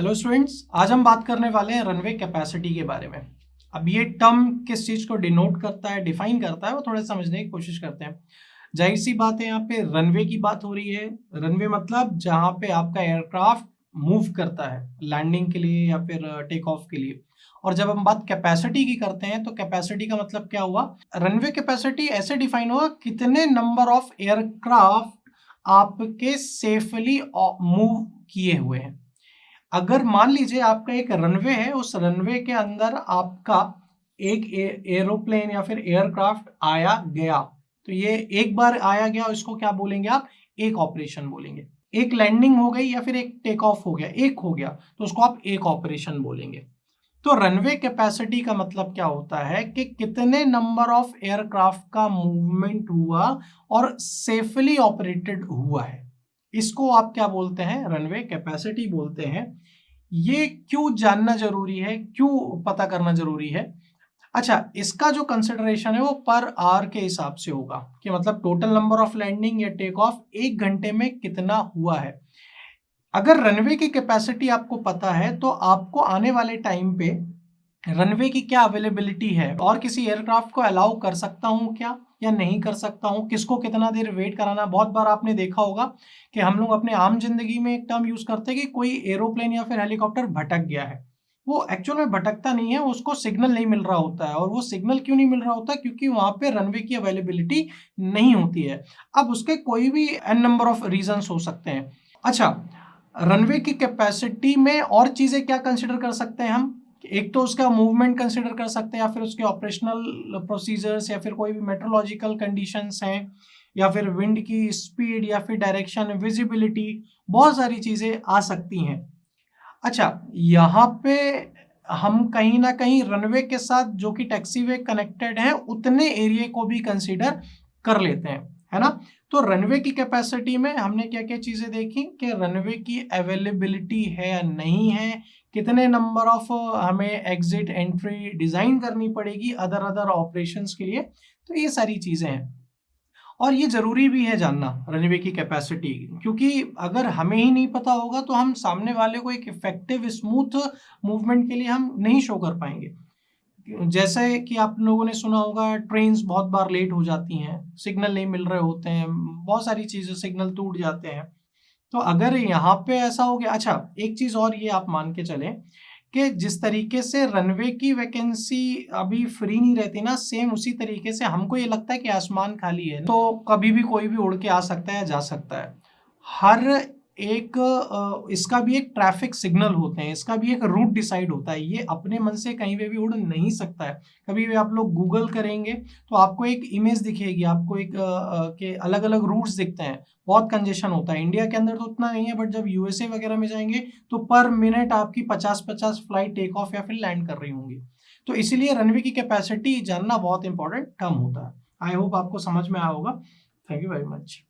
Hello students, आज हम बात करने वाले हैं रनवे कैपेसिटी के बारे में। अब ये टर्म किस चीज को डिनोट करता है, डिफाइन करता है, वो थोड़ा समझने की कोशिश करते हैं। जाहिर सी बात है, यहाँ पे रनवे की बात हो रही है। रनवे मतलब जहाँ पे आपका एयरक्राफ्ट मूव करता है लैंडिंग के लिए या फिर टेक ऑफ के लिए। और जब हम बात कैपेसिटी की करते हैं तो कैपेसिटी का मतलब क्या हुआ? रनवे कैपेसिटी ऐसे डिफाइन हुआ कितने नंबर ऑफ एयरक्राफ्ट आपके सेफली मूव किए हुए हैं। अगर मान लीजिए आपका एक रनवे है, उस रनवे के अंदर आपका एक एरोप्लेन या फिर एयरक्राफ्ट आया गया, तो ये एक बार आया गया, इसको क्या बोलेंगे आप? एक ऑपरेशन बोलेंगे। एक लैंडिंग हो गई या फिर एक टेक ऑफ हो गया, एक हो गया, तो उसको आप एक ऑपरेशन बोलेंगे। तो रनवे कैपेसिटी का मतलब क्या होता है कि कितने नंबर ऑफ एयरक्राफ्ट का मूवमेंट हुआ और सेफली ऑपरेटेड हुआ है, इसको आप क्या बोलते हैं? रनवे कैपेसिटी बोलते हैं। ये क्यों जानना जरूरी है, क्यों पता करना जरूरी है? अच्छा, इसका जो कंसिडरेशन है वो पर आवर के हिसाब से होगा कि मतलब टोटल नंबर ऑफ लैंडिंग या टेक ऑफ एक घंटे में कितना हुआ है। अगर रनवे की कैपेसिटी आपको पता है तो आपको आने वाले टाइम पे रनवे की क्या अवेलेबिलिटी है और किसी एयरक्राफ्ट को अलाउ कर सकता हूं क्या या नहीं कर सकता हूं, किसको कितना देर वेट कराना। बहुत बार आपने देखा होगा कि हम लोग अपने आम जिंदगी में एक टर्म यूज करते हैं कि कोई एरोप्लेन या फिर हेलीकॉप्टर भटक गया है। वो एक्चुअल में भटकता नहीं है, उसको सिग्नल नहीं मिल रहा होता है। और वो सिग्नल क्यों नहीं मिल रहा होता? क्योंकि वहां पे रनवे की अवेलेबिलिटी नहीं होती है। अब उसके कोई भी एन नंबर ऑफ रीजंस हो सकते हैं। अच्छा, रनवे की कैपेसिटी में और चीजें क्या कंसिडर कर सकते हैं हम? एक तो उसका मूवमेंट कंसिडर कर सकते हैं, या फिर उसके ऑपरेशनल प्रोसीजर्स, या फिर कोई भी मेट्रोलॉजिकल कंडीशंस हैं, या फिर विंड की स्पीड, या फिर डायरेक्शन, विजिबिलिटी, बहुत सारी चीजें आ सकती हैं। अच्छा, यहाँ पे हम कहीं ना कहीं रनवे के साथ जो कि टैक्सीवे कनेक्टेड है उतने एरिया को भी कंसीडर कर लेते हैं, है ना? तो रनवे की कैपेसिटी में हमने क्या क्या चीजें देखी कि रनवे की अवेलेबिलिटी है या नहीं है, कितने नंबर ऑफ हमें एग्जिट एंट्री डिजाइन करनी पड़ेगी अदर अदर ऑपरेशंस के लिए। तो ये सारी चीजें हैं और ये जरूरी भी है जानना रनवे की कैपेसिटी, क्योंकि अगर हमें ही नहीं पता होगा तो हम सामने वाले को एक इफेक्टिव स्मूथ मूवमेंट के लिए हम नहीं शो कर पाएंगे। जैसे कि आप लोगों ने सुना होगा, ट्रेन्स बहुत बार लेट हो जाती हैं, सिग्नल नहीं मिल रहे होते हैं, बहुत सारी चीजें, सिग्नल टूट जाते हैं। तो अगर यहाँ पे ऐसा हो गया, अच्छा एक चीज और ये आप मान के चलें कि जिस तरीके से रनवे की वैकेंसी अभी फ्री नहीं रहती ना, सेम उसी तरीके से हमको ये लगता है कि आसमान खाली है तो कभी भी कोई भी उड़ के आ सकता है, जा सकता है। हर एक इसका भी एक ट्रैफिक सिग्नल होते हैं, इसका भी एक रूट डिसाइड होता है। ये अपने मन से कहीं पे भी उड़ नहीं सकता है। कभी भी आप लोग गूगल करेंगे तो आपको एक इमेज दिखेगी, आपको एक के अलग अलग रूट्स दिखते हैं। बहुत कंजेशन होता है। इंडिया के अंदर तो उतना नहीं है, बट जब यूएसए वगैरह में जाएंगे तो पर मिनट आपकी 50-50 फ्लाइट टेक ऑफ या फिर लैंड कर रही होंगी। तो इसीलिए रनवे की कैपेसिटी जानना बहुत इंपॉर्टेंट टर्म होता है। आई होप आपको समझ में आया होगा। Thank you very much.